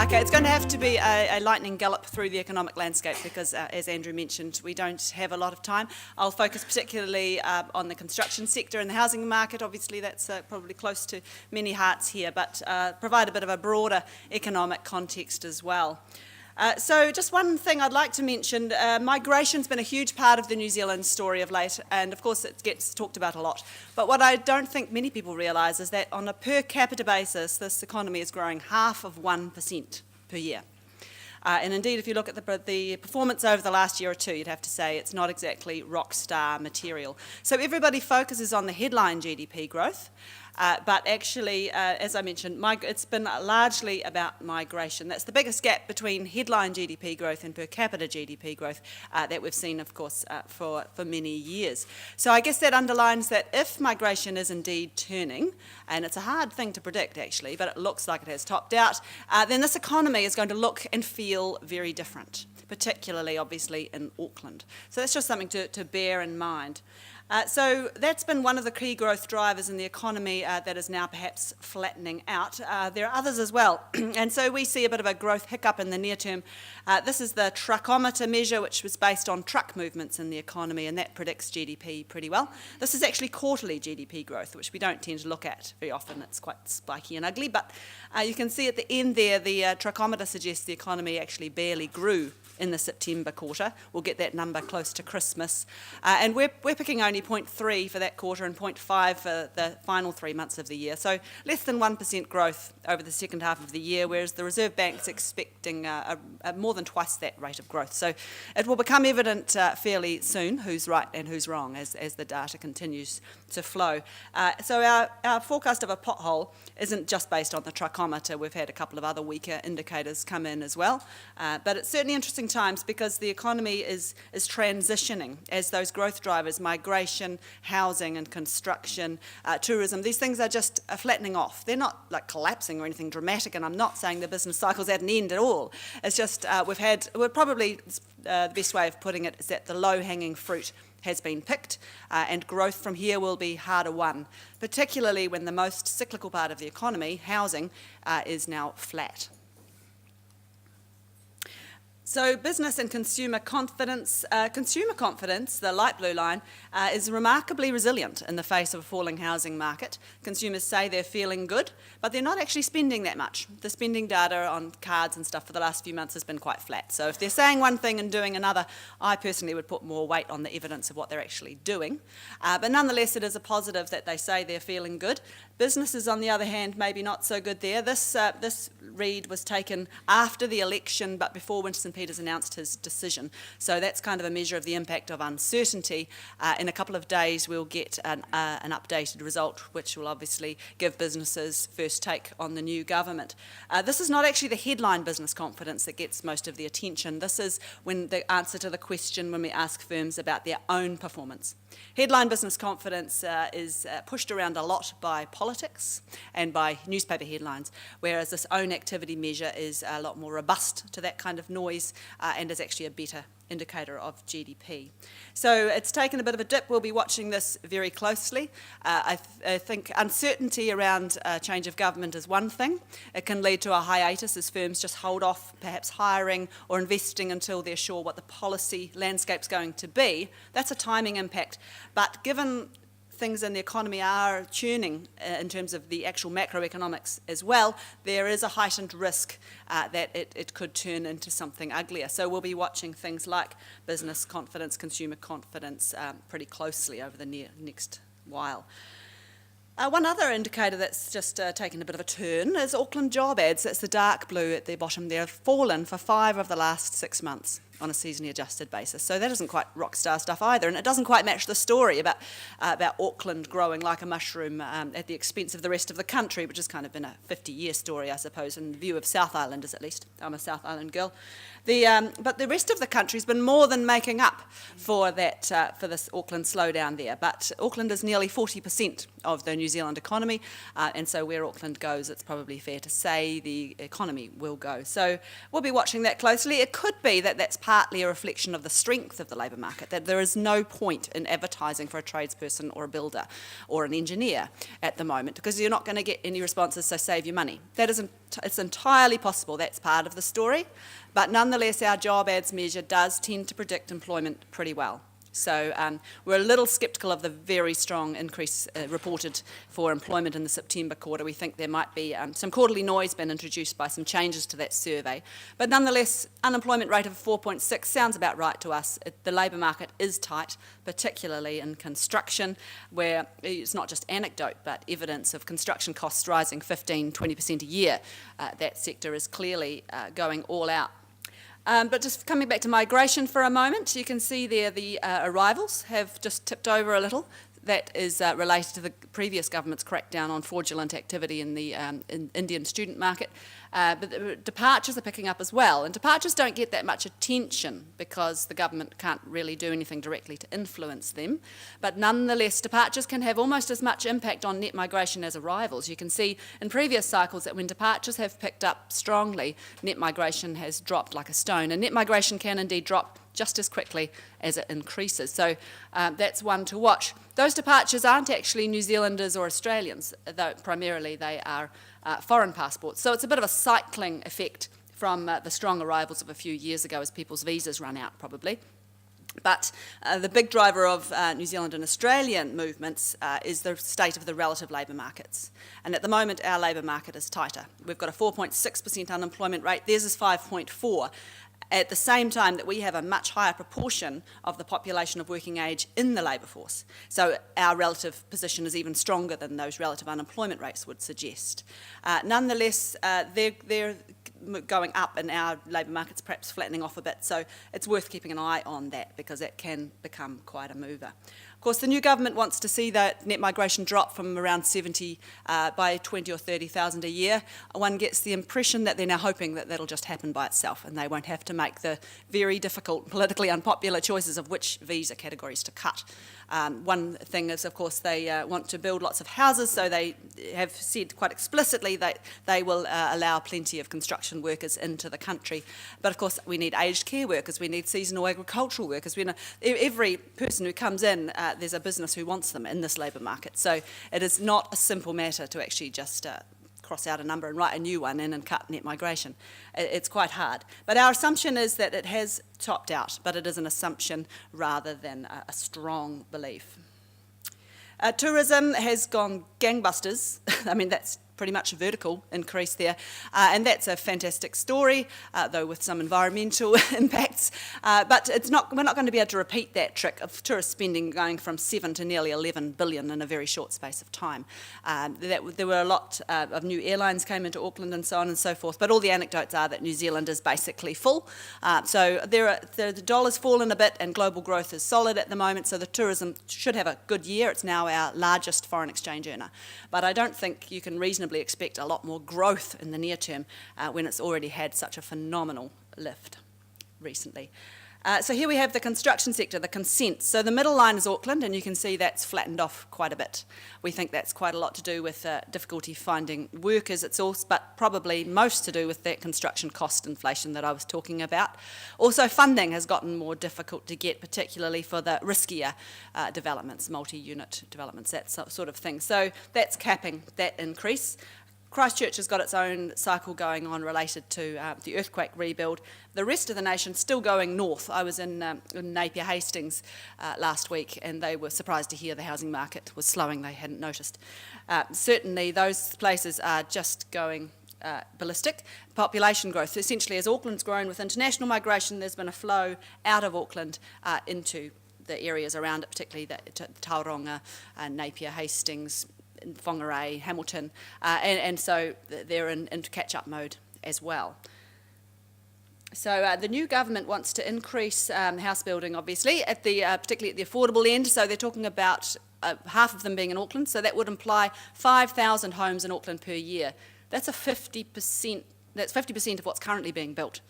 Okay, it's going to have to be a lightning gallop through the economic landscape because, as Andrew mentioned, we don't have a lot of time. I'll focus particularly on the construction sector and the housing market. Obviously, that's probably close to many hearts here, but provide a bit of a broader economic context as well. So just one thing I'd like to mention, migration's been a huge part of the New Zealand story of late, and of course it gets talked about a lot. But what I don't think many people realise is that on a per capita basis, this economy is growing 1% per year. And indeed, if you look at the performance over the last year or two, you'd have to say it's not exactly rock star material. So everybody focuses on the headline GDP growth, but actually, as I mentioned, it's been largely about migration. That's the biggest gap between headline GDP growth and per capita GDP growth that we've seen, of course, for many years. So I guess that underlines that if migration is indeed turning, and it's a hard thing to predict actually, but it looks like it has topped out, then this economy is going to look and feel very different, particularly obviously in Auckland. So that's just something to bear in mind. So that's been one of the key growth drivers in the economy that is now perhaps flattening out. There are others as well. And so we see a bit of a growth hiccup in the near term. This is the truckometer measure, which was based on truck movements in the economy, and that predicts GDP pretty well. This is actually quarterly GDP growth, which we don't tend to look at very often. It's quite spiky and ugly, but you can see at the end there, the truckometer suggests the economy actually barely grew in the September quarter. We'll get that number close to Christmas. And we're picking only 0.3 for that quarter and 0.5 for the final 3 months of the year. So less than 1% growth over the second half of the year, whereas the Reserve Bank's expecting more than twice that rate of growth. So it will become evident fairly soon who's right and who's wrong as the data continues to flow. So our forecast of a pothole isn't just based on the truckometer. We've had a couple of other weaker indicators come in as well. But it's certainly interesting times because the economy is transitioning as those growth drivers, migration, housing and construction, tourism, these things are just flattening off. They're not like collapsing or anything dramatic, and I'm not saying the business cycle's at an end at all. It's just we're probably, the best way of putting it is that the low-hanging fruit has been picked, and growth from here will be harder won, particularly when the most cyclical part of the economy, housing, is now flat. So business and consumer confidence, the light blue line, is remarkably resilient in the face of a falling housing market. Consumers say they're feeling good, but they're not actually spending that much. The spending data on cards and stuff for the last few months has been quite flat. So if they're saying one thing and doing another, I personally would put more weight on the evidence of what they're actually doing. But nonetheless, it is a positive that they say they're feeling good. Businesses, on the other hand, maybe not so good there. This read was taken after the election, but before Winston Peters announced his decision. So that's kind of a measure of the impact of uncertainty. In a couple of days, we'll get an updated result, which will obviously give businesses first take on the new government. This is not actually the headline business confidence that gets most of the attention. This is when the answer to the question when we ask firms about their own performance. Headline business confidence is pushed around a lot by politics and by newspaper headlines, whereas this own activity measure is a lot more robust to that kind of noise and is actually a better indicator of GDP. So it's taken a bit of a dip. We'll be watching this very closely. I think uncertainty around change of government is one thing. It can lead to a hiatus as firms just hold off perhaps hiring or investing until they're sure what the policy landscape's going to be. That's a timing impact. But given things in the economy are tuning in terms of the actual macroeconomics as well, there is a heightened risk that it could turn into something uglier. So we'll be watching things like business confidence, consumer confidence pretty closely over the next while. One other indicator that's just taken a bit of a turn is Auckland job ads. That's the dark blue at the bottom there, have fallen for 5 of the last 6 months on a seasonally adjusted basis. So that isn't quite rock star stuff either, and it doesn't quite match the story about Auckland growing like a mushroom at the expense of the rest of the country, which has kind of been a 50-year story, I suppose, in view of South Islanders at least. I'm a South Island girl. But the rest of the country's been more than making up for that for this Auckland slowdown there. But Auckland is nearly 40% of the New Zealand economy, and so where Auckland goes, it's probably fair to say the economy will go. So we'll be watching that closely. It could be that that's part partly a reflection of the strength of the labour market, that there is no point in advertising for a tradesperson or a builder or an engineer at the moment, because you're not going to get any responses, so save your money. It's entirely possible that's part of the story, but nonetheless our job ads measure does tend to predict employment pretty well. So we're a little sceptical of the very strong increase reported for employment in the September quarter. We think there might be some quarterly noise been introduced by some changes to that survey. But nonetheless, unemployment rate of 4.6 sounds about right to us. The labour market is tight, particularly in construction, where it's not just anecdote, but evidence of construction costs rising 15-20% a year. That sector is clearly going all out. But just coming back to migration for a moment, you can see there the arrivals have just tipped over a little. That is related to the previous government's crackdown on fraudulent activity in the Indian student market. But the departures are picking up as well. And departures don't get that much attention because the government can't really do anything directly to influence them. But nonetheless, departures can have almost as much impact on net migration as arrivals. You can see in previous cycles that when departures have picked up strongly, net migration has dropped like a stone. And net migration can indeed drop just as quickly as it increases. So that's one to watch. Those departures aren't actually New Zealanders or Australians, though primarily they are foreign passports. So it's a bit of a cycling effect from the strong arrivals of a few years ago as people's visas run out, probably. But the big driver of New Zealand and Australian movements is the state of the relative labour markets. And at the moment, our labour market is tighter. We've got a 4.6% unemployment rate. Theirs is 5.4%. At the same time that we have a much higher proportion of the population of working age in the labour force. So our relative position is even stronger than those relative unemployment rates would suggest. Nonetheless, they're going up and our labour market's perhaps flattening off a bit. So it's worth keeping an eye on that because that can become quite a mover. Of course, the new government wants to see that net migration drop from around 70 by 20 or 30,000 a year. One gets the impression that they're now hoping that that'll just happen by itself and they won't have to make the very difficult, politically unpopular choices of which visa categories to cut. One thing is, of course, they want to build lots of houses, so they have said quite explicitly that they will allow plenty of construction workers into the country. But of course, we need aged care workers, we need seasonal agricultural workers. We know every person who comes in, there's a business who wants them in this labour market. So it is not a simple matter to actually just cross out a number and write a new one in and cut net migration. It's quite hard. But our assumption is that it has topped out, but it is an assumption rather than a strong belief. Tourism has gone gangbusters. I mean, that's pretty much a vertical increase there. And that's a fantastic story, though with some environmental impacts. But we're not going to be able to repeat that trick of tourist spending going from 7 to nearly 11 billion in a very short space of time. There were a lot of new airlines came into Auckland and so on and so forth, but all the anecdotes are that New Zealand is basically full. So the dollar's fallen a bit and global growth is solid at the moment, so the tourism should have a good year. It's now our largest foreign exchange earner. But I don't think you can reasonably expect a lot more growth in the near term when it's already had such a phenomenal lift recently. So here we have the construction sector, the consents. So the middle line is Auckland, and you can see that's flattened off quite a bit. We think that's quite a lot to do with difficulty finding workers, but probably most to do with that construction cost inflation that I was talking about. Also, funding has gotten more difficult to get, particularly for the riskier developments, multi-unit developments, that sort of thing. So that's capping that increase. Christchurch has got its own cycle going on related to the earthquake rebuild. The rest of the nation's still going north. I was in Napier Hastings last week and they were surprised to hear the housing market was slowing. They hadn't noticed. Certainly those places are just going ballistic. Population growth. Essentially, as Auckland's grown with international migration, there's been a flow out of Auckland into the areas around it, particularly the Tauranga, Napier, Hastings, Whangarei, Hamilton, and so they're in catch-up mode as well. So the new government wants to increase house building, obviously, particularly at the affordable end. So they're talking about half of them being in Auckland. So that would imply 5,000 homes in Auckland per year. That's 50%. That's 50% of what's currently being built.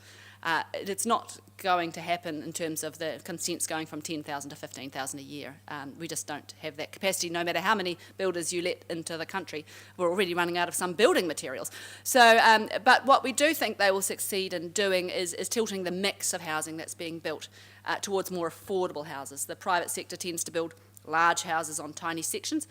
It's not going to happen in terms of the consents going from 10,000 to 15,000 a year. We just don't have that capacity, no matter how many builders you let into the country. We're already running out of some building materials. So, but what we do think they will succeed in doing is tilting the mix of housing that's being built towards more affordable houses. The private sector tends to build large houses on tiny sections.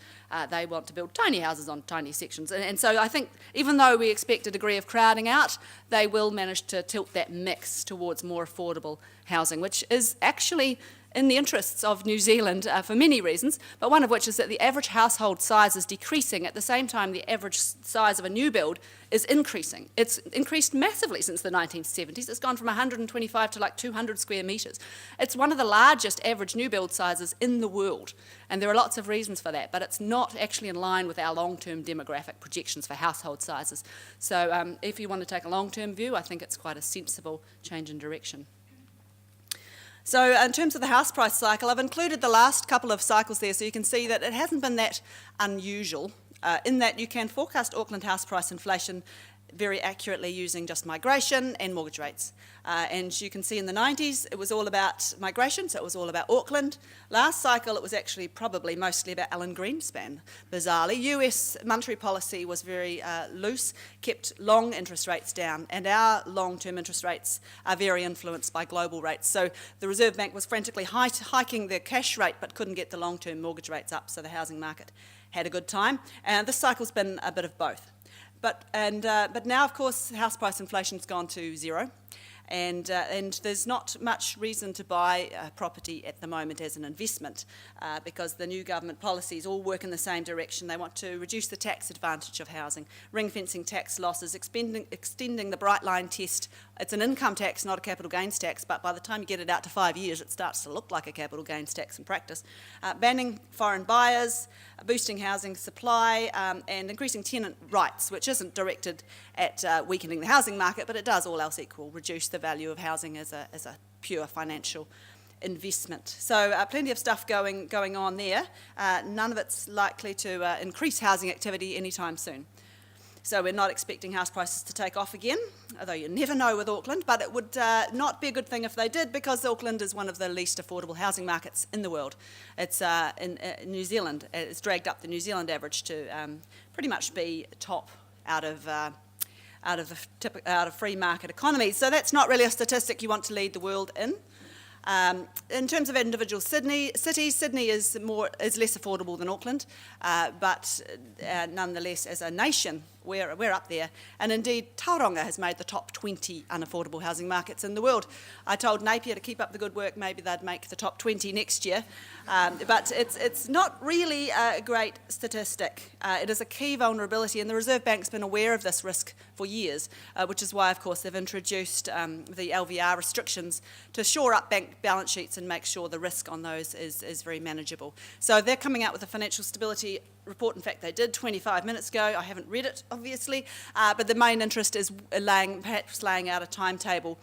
They want to build tiny houses on tiny sections. And so I think even though we expect a degree of crowding out, they will manage to tilt that mix towards more affordable housing, which is actually in the interests of New Zealand for many reasons, but one of which is that the average household size is decreasing at the same time the average size of a new build is increasing. It's increased massively since the 1970s. It's gone from 125 to like 200 square metres. It's one of the largest average new build sizes in the world, and there are lots of reasons for that, but it's not actually in line with our long-term demographic projections for household sizes. So if you want to take a long-term view, I think it's quite a sensible change in direction. So in terms of the house price cycle, I've included the last couple of cycles there so you can see that it hasn't been that unusual in that you can forecast Auckland house price inflation very accurately using just migration and mortgage rates. And you can see in the 90s it was all about migration, so it was all about Auckland. Last cycle it was actually probably mostly about Alan Greenspan, bizarrely. US monetary policy was very loose, kept long interest rates down, and our long-term interest rates are very influenced by global rates. So the Reserve Bank was frantically hiking the cash rate but couldn't get the long-term mortgage rates up, so the housing market had a good time. And this cycle's been a bit of both. But now, of course, house price inflation's gone to zero, and there's not much reason to buy property at the moment as an investment because the new government policies all work in the same direction. They want to reduce the tax advantage of housing, ring-fencing tax losses, extending the bright line test. It's an income tax, not a capital gains tax, but by the time you get it out to 5 years, it starts to look like a capital gains tax in practice. Banning foreign buyers, boosting housing supply, and increasing tenant rights, which isn't directed at weakening the housing market, but it does, all else equal, reduce the value of housing as a pure financial investment. So plenty of stuff going on there. None of it's likely to increase housing activity anytime soon. So we're not expecting house prices to take off again, although you never know with Auckland, but it would not be a good thing if they did because Auckland is one of the least affordable housing markets in the world. It's in New Zealand. It's dragged up the New Zealand average to pretty much be top out of free market economies. So that's not really a statistic you want to lead the world in. In terms of individual cities, Sydney is less affordable than Auckland, but nonetheless, as a nation, we're up there. And indeed, Tauranga has made the top 20 unaffordable housing markets in the world. I told Napier to keep up the good work, maybe they'd make the top 20 next year. But it's not really a great statistic. It is a key vulnerability, and the Reserve Bank's been aware of this risk for years, which is why, of course, they've introduced the LVR restrictions to shore up bank balance sheets and make sure the risk on those is very manageable. So they're coming out with a financial stability report. In fact, they did 25 minutes ago. I haven't read it, obviously, but the main interest is perhaps laying out a timetable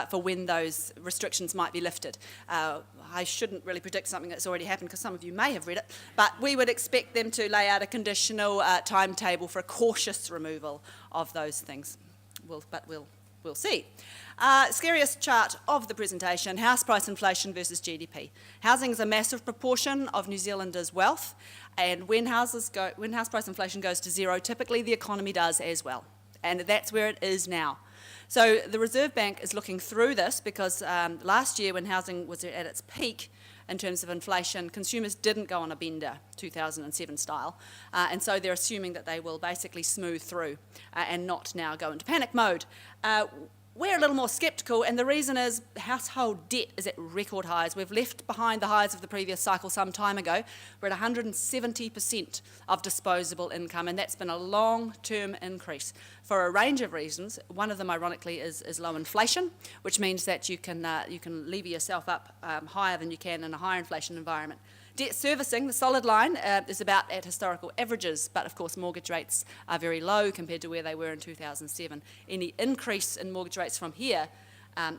for when those restrictions might be lifted. I shouldn't really predict something that's already happened because some of you may have read it, but we would expect them to lay out a conditional timetable for a cautious removal of those things. We'll see. Scariest chart of the presentation, house price inflation versus GDP. Housing is a massive proportion of New Zealanders' wealth, and when house price inflation goes to zero, typically the economy does as well, and that's where it is now. So the Reserve Bank is looking through this because last year when housing was at its peak in terms of inflation, consumers didn't go on a bender, 2007 style, and so they're assuming that they will basically smooth through and not now go into panic mode. We're a little more sceptical, and the reason is household debt is at record highs. We've left behind the highs of the previous cycle some time ago. We're at 170% of disposable income, and that's been a long-term increase for a range of reasons. One of them, ironically, is low inflation, which means that you can lever yourself up higher than you can in a higher inflation environment. Debt servicing, the solid line, is about at historical averages, but of course mortgage rates are very low compared to where they were in 2007. Any increase in mortgage rates from here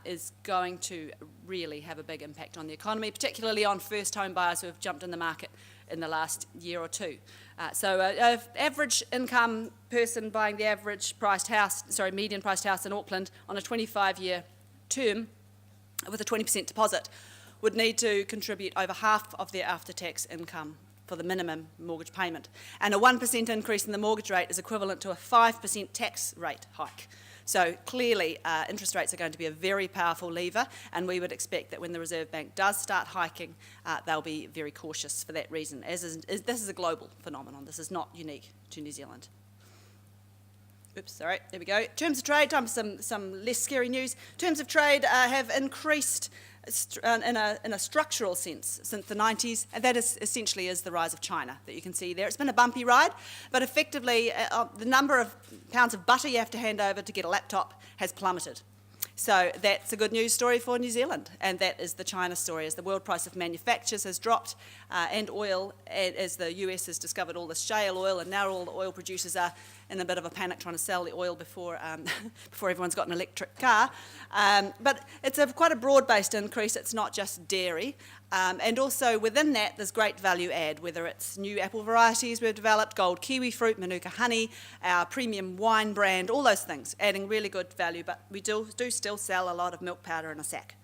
is going to really have a big impact on the economy, particularly on first home buyers who have jumped in the market in the last year or two. So an average income person buying the median priced house in Auckland on a 25-year term with a 20% deposit would need to contribute over half of their after-tax income for the minimum mortgage payment. And a 1% increase in the mortgage rate is equivalent to a 5% tax rate hike. So clearly, interest rates are going to be a very powerful lever, and we would expect that when the Reserve Bank does start hiking, they'll be very cautious for that reason. This is a global phenomenon. This is not unique to New Zealand. Oops, sorry, there we go. Terms of trade, time for some less scary news. Terms of trade have increased in a structural sense since the 90s, and that essentially is the rise of China that you can see there. It's been a bumpy ride, but effectively the number of pounds of butter you have to hand over to get a laptop has plummeted. So that's a good news story for New Zealand, and that is the China story. As the world price of manufactures has dropped and oil, as the US has discovered all this shale oil, and now all the oil producers are in a bit of a panic trying to sell the oil before everyone's got an electric car. But it's quite a broad-based increase. It's not just dairy. And also within that, there's great value add, whether it's new apple varieties we've developed, gold kiwi fruit, Manuka honey, our premium wine brand, all those things, adding really good value. But we do still sell a lot of milk powder in a sack.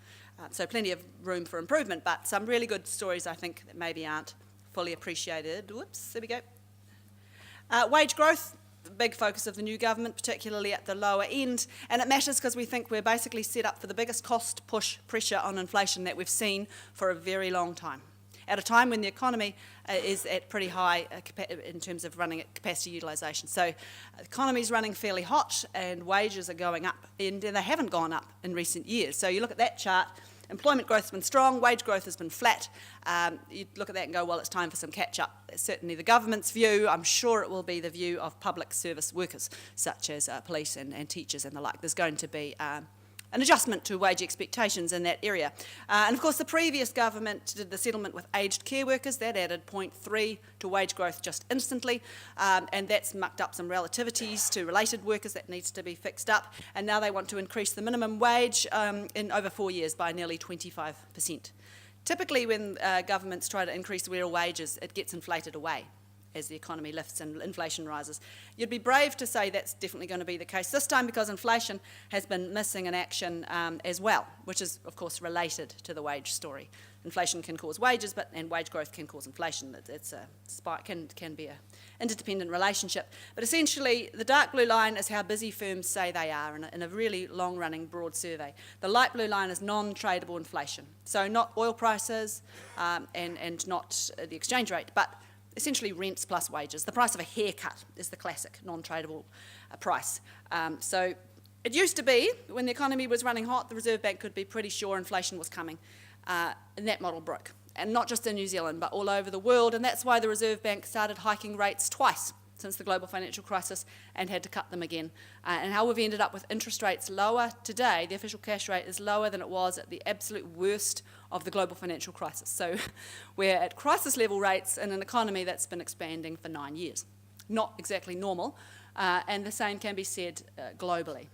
So plenty of room for improvement, but some really good stories, I think, that maybe aren't fully appreciated. Whoops, there we go. Wage growth. The big focus of the new government, particularly at the lower end, and it matters because we think we're basically set up for the biggest cost push pressure on inflation that we've seen for a very long time, at a time when the economy is at pretty high in terms of running at capacity utilisation. So the economy's running fairly hot and wages are going up, and they haven't gone up in recent years. So you look at that chart, employment growth has been strong, wage growth has been flat. You look at that and go, well, it's time for some catch-up. It's certainly the government's view. I'm sure it will be the view of public service workers, such as police and teachers and the like. There's going to be an adjustment to wage expectations in that area. And of course, the previous government did the settlement with aged care workers. That added 0.3 to wage growth just instantly, and that's mucked up some relativities to related workers. That needs to be fixed up. And now they want to increase the minimum wage in over 4 years by nearly 25%. Typically, when governments try to increase real wages, it gets inflated away as the economy lifts and inflation rises. You'd be brave to say that's definitely going to be the case this time, because inflation has been missing in action as well, which is, of course, related to the wage story. Inflation can cause wages, and wage growth can cause inflation. It's a spike, can be an interdependent relationship. But essentially, the dark blue line is how busy firms say they are in a really long-running, broad survey. The light blue line is non-tradable inflation, so not oil prices and not the exchange rate, but essentially rents plus wages. The price of a haircut is the classic non-tradable price. So it used to be, when the economy was running hot, the Reserve Bank could be pretty sure inflation was coming, and that model broke. And not just in New Zealand, but all over the world, and that's why the Reserve Bank started hiking rates twice since the global financial crisis and had to cut them again. And how we've ended up with interest rates lower today, the official cash rate is lower than it was at the absolute worst of the global financial crisis. So we're at crisis level rates in an economy that's been expanding for 9 years. Not exactly normal, and the same can be said globally.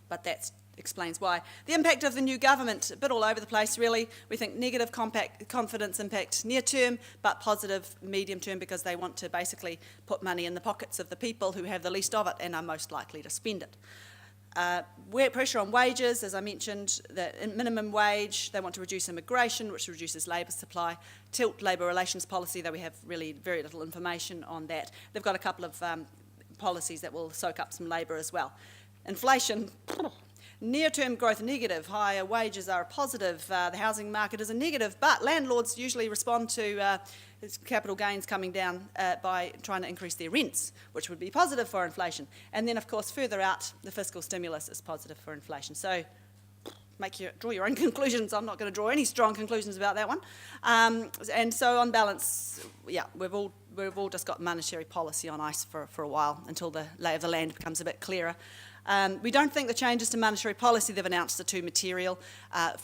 But that explains why. The impact of the new government, a bit all over the place really. We think negative confidence impact near term, but positive medium term, because they want to basically put money in the pockets of the people who have the least of it and are most likely to spend it. Pressure on wages, as I mentioned, the minimum wage. They want to reduce immigration, which reduces labour supply. Tilt labour relations policy, though we have really very little information on that. They've got a couple of policies that will soak up some labour as well. Inflation, near-term growth negative, higher wages are a positive, the housing market is a negative, but landlords usually respond to capital gains coming down by trying to increase their rents, which would be positive for inflation. And then, of course, further out, the fiscal stimulus is positive for inflation. So draw your own conclusions. I'm not going to draw any strong conclusions about that one. And so on balance, yeah, we've all just got monetary policy on ice for a while until the lay of the land becomes a bit clearer. We don't think the changes to monetary policy they've announced are too material.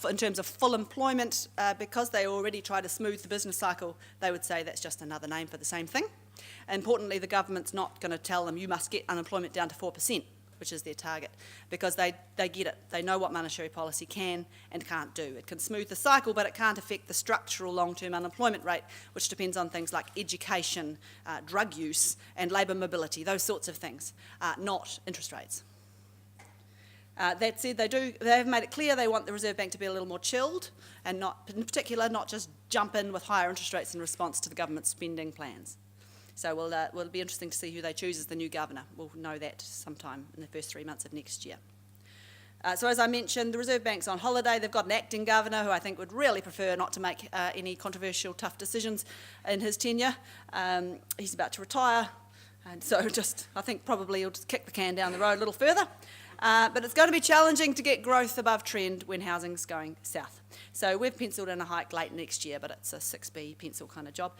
In terms of full employment, because they already try to smooth the business cycle, they would say that's just another name for the same thing. Importantly, the government's not going to tell them you must get unemployment down to 4%, which is their target, because they get it. They know what monetary policy can and can't do. It can smooth the cycle, but it can't affect the structural long-term unemployment rate, which depends on things like education, drug use, and labour mobility, those sorts of things, not interest rates. That said, they have made it clear they want the Reserve Bank to be a little more chilled and not, in particular, not just jump in with higher interest rates in response to the government's spending plans. So it'll be interesting to see who they choose as the new governor. We'll know that sometime in the first 3 months of next year. So as I mentioned, the Reserve Bank's on holiday. They've got an acting governor who I think would really prefer not to make any controversial, tough decisions in his tenure. He's about to retire, and so I think probably he'll just kick the can down the road a little further. But it's going to be challenging to get growth above trend when housing's going south. So we've penciled in a hike late next year, but it's a 6B pencil kind of job.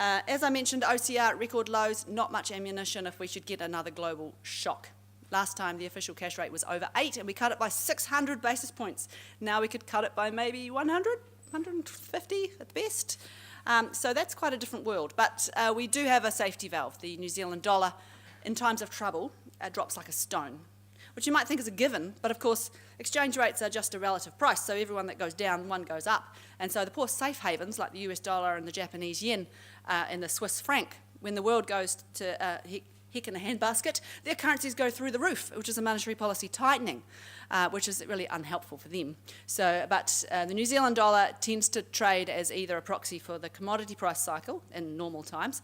As I mentioned, OCR at record lows, not much ammunition if we should get another global shock. Last time the official cash rate was over 8 and we cut it by 600 basis points. Now we could cut it by maybe 100, 150 at best. So that's quite a different world. But we do have a safety valve. The New Zealand dollar, in times of trouble, drops like a stone, which you might think is a given, but of course exchange rates are just a relative price, so everyone that goes down, one goes up. And so the poor safe havens like the US dollar and the Japanese yen and the Swiss franc, when the world goes to heck in a handbasket, their currencies go through the roof, which is a monetary policy tightening, which is really unhelpful for them. But the New Zealand dollar tends to trade as either a proxy for the commodity price cycle in normal times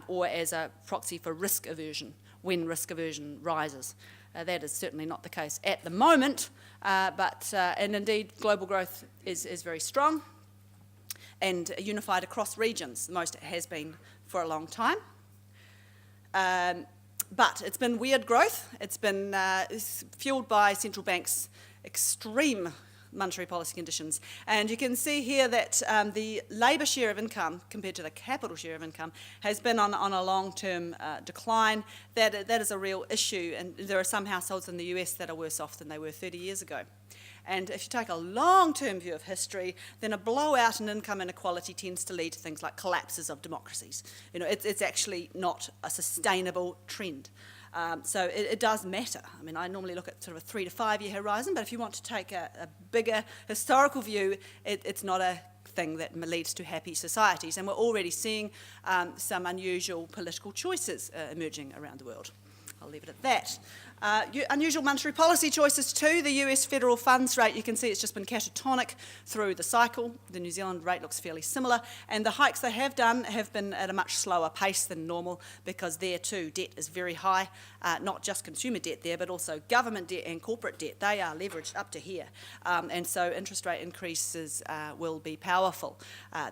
or as a proxy for risk aversion when risk aversion rises. That is certainly not the case at the moment, and indeed global growth is very strong and unified across regions. Most it has been for a long time. But it's been weird growth. It's been fueled by central banks' extreme monetary policy conditions. And you can see here that the labour share of income compared to the capital share of income has been on a long-term decline. That is a real issue, and there are some households in the US that are worse off than they were 30 years ago. And if you take a long-term view of history, then a blowout in income inequality tends to lead to things like collapses of democracies. You know, it's actually not a sustainable trend. So it does matter. I mean, I normally look at sort of a 3 to 5 year horizon, but if you want to take a bigger historical view, it's not a thing that leads to happy societies. And we're already seeing some unusual political choices emerging around the world. I'll leave it at that. Unusual monetary policy choices too. The US federal funds rate, you can see it's just been catatonic through the cycle. The New Zealand rate looks fairly similar, and the hikes they have done have been at a much slower pace than normal because there too debt is very high, not just consumer debt there, but also government debt and corporate debt. They are leveraged up to here, and so interest rate increases will be powerful.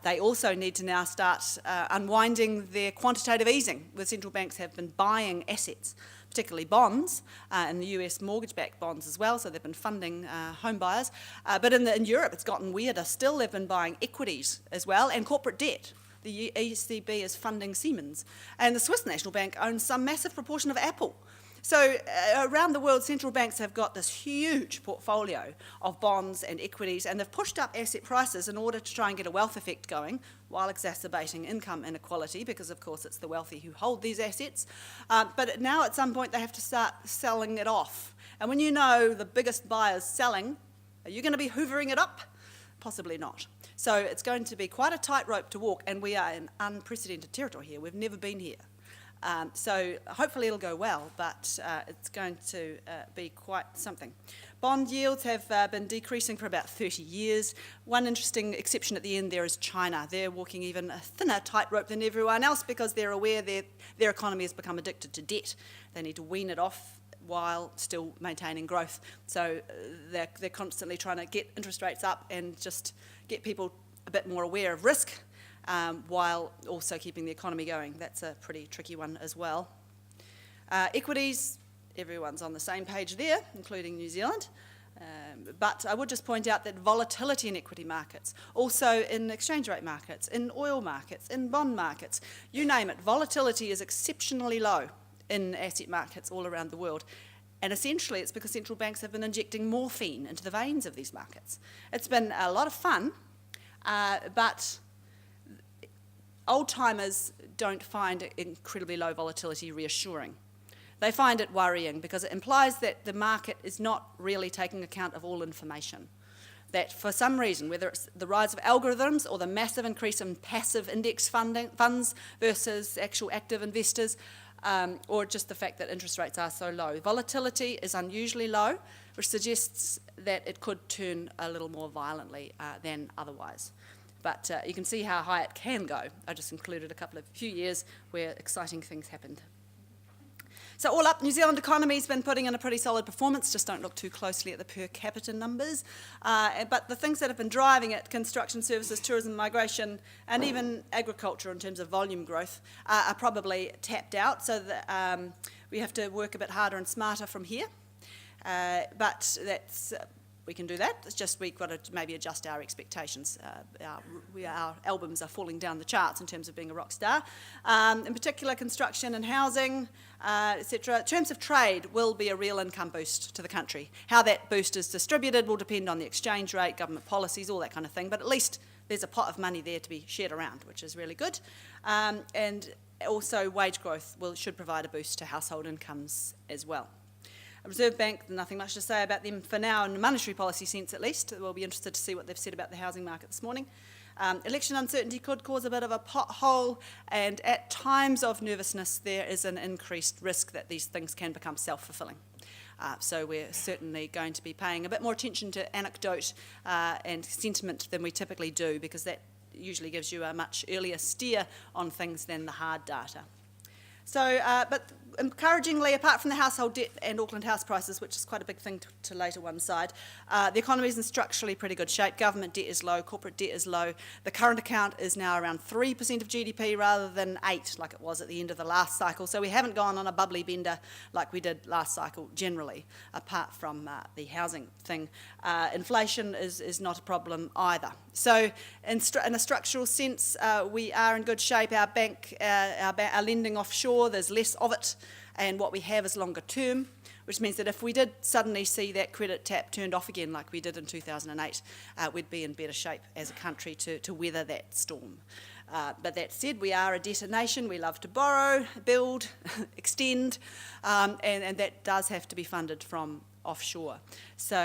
They also need to now start unwinding their quantitative easing. The central banks have been buying assets, particularly bonds, and the US mortgage-backed bonds as well, so they've been funding home buyers. But in Europe, it's gotten weirder. Still, they've been buying equities as well, and corporate debt. The ECB is funding Siemens, and the Swiss National Bank owns some massive proportion of Apple. So around the world, central banks have got this huge portfolio of bonds and equities, and they've pushed up asset prices in order to try and get a wealth effect going while exacerbating income inequality, because of course it's the wealthy who hold these assets. But now at some point they have to start selling it off. And when you know the biggest buyer's selling, are you going to be hoovering it up? Possibly not. So it's going to be quite a tightrope to walk, and we are in unprecedented territory here. We've never been here. So hopefully it'll go well, but it's going to be quite something. Bond yields have been decreasing for about 30 years. One interesting exception at the end there is China. They're walking even a thinner tightrope than everyone else because they're aware their economy has become addicted to debt. They need to wean it off while still maintaining growth. So they're constantly trying to get interest rates up and just get people a bit more aware of risk, while also keeping the economy going. That's a pretty tricky one as well. Equities, everyone's on the same page there, including New Zealand. But I would just point out that volatility in equity markets, also in exchange rate markets, in oil markets, in bond markets, you name it, volatility is exceptionally low in asset markets all around the world. And essentially it's because central banks have been injecting morphine into the veins of these markets. It's been a lot of fun, but old-timers don't find incredibly low volatility reassuring. They find it worrying because it implies that the market is not really taking account of all information. That for some reason, whether it's the rise of algorithms or the massive increase in passive index funds versus actual active investors, or just the fact that interest rates are so low. Volatility is unusually low, which suggests that it could turn a little more violently than otherwise. But you can see how high it can go. I just included a few years where exciting things happened. So all up, New Zealand economy's been putting in a pretty solid performance. Just don't look too closely at the per capita numbers. But the things that have been driving it, construction services, tourism, migration, and even agriculture in terms of volume growth, are probably tapped out. So that, we have to work a bit harder and smarter from here. But that's... we can do that. It's just we've got to maybe adjust our expectations. Our albums are falling down the charts in terms of being a rock star. In particular, construction and housing, etc. In terms of trade, will be a real income boost to the country. How that boost is distributed will depend on the exchange rate, government policies, all that kind of thing. But at least there's a pot of money there to be shared around, which is really good. And also, wage growth should provide a boost to household incomes as well. Reserve Bank, nothing much to say about them for now in a monetary policy sense at least. We'll be interested to see what they've said about the housing market this morning. Election uncertainty could cause a bit of a pothole, and at times of nervousness there is an increased risk that these things can become self-fulfilling. So we're certainly going to be paying a bit more attention to anecdote and sentiment than we typically do, because that usually gives you a much earlier steer on things than the hard data. So, but encouragingly, apart from the household debt and Auckland house prices, which is quite a big thing to lay to one side, the economy is in structurally pretty good shape. Government debt is low, corporate debt is low. The current account is now around 3% of GDP rather than 8% like it was at the end of the last cycle. So we haven't gone on a bubbly bender like we did last cycle generally, apart from the housing thing. Inflation is not a problem either. So in a structural sense, we are in good shape. Our bank, our lending offshore, there's less of it, and what we have is longer term, which means that if we did suddenly see that credit tap turned off again like we did in 2008, we'd be in better shape as a country to weather that storm. But that said, we are a debtor nation. We love to borrow, build, extend, and that does have to be funded from offshore. So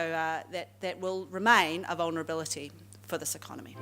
that will remain a vulnerability for this economy.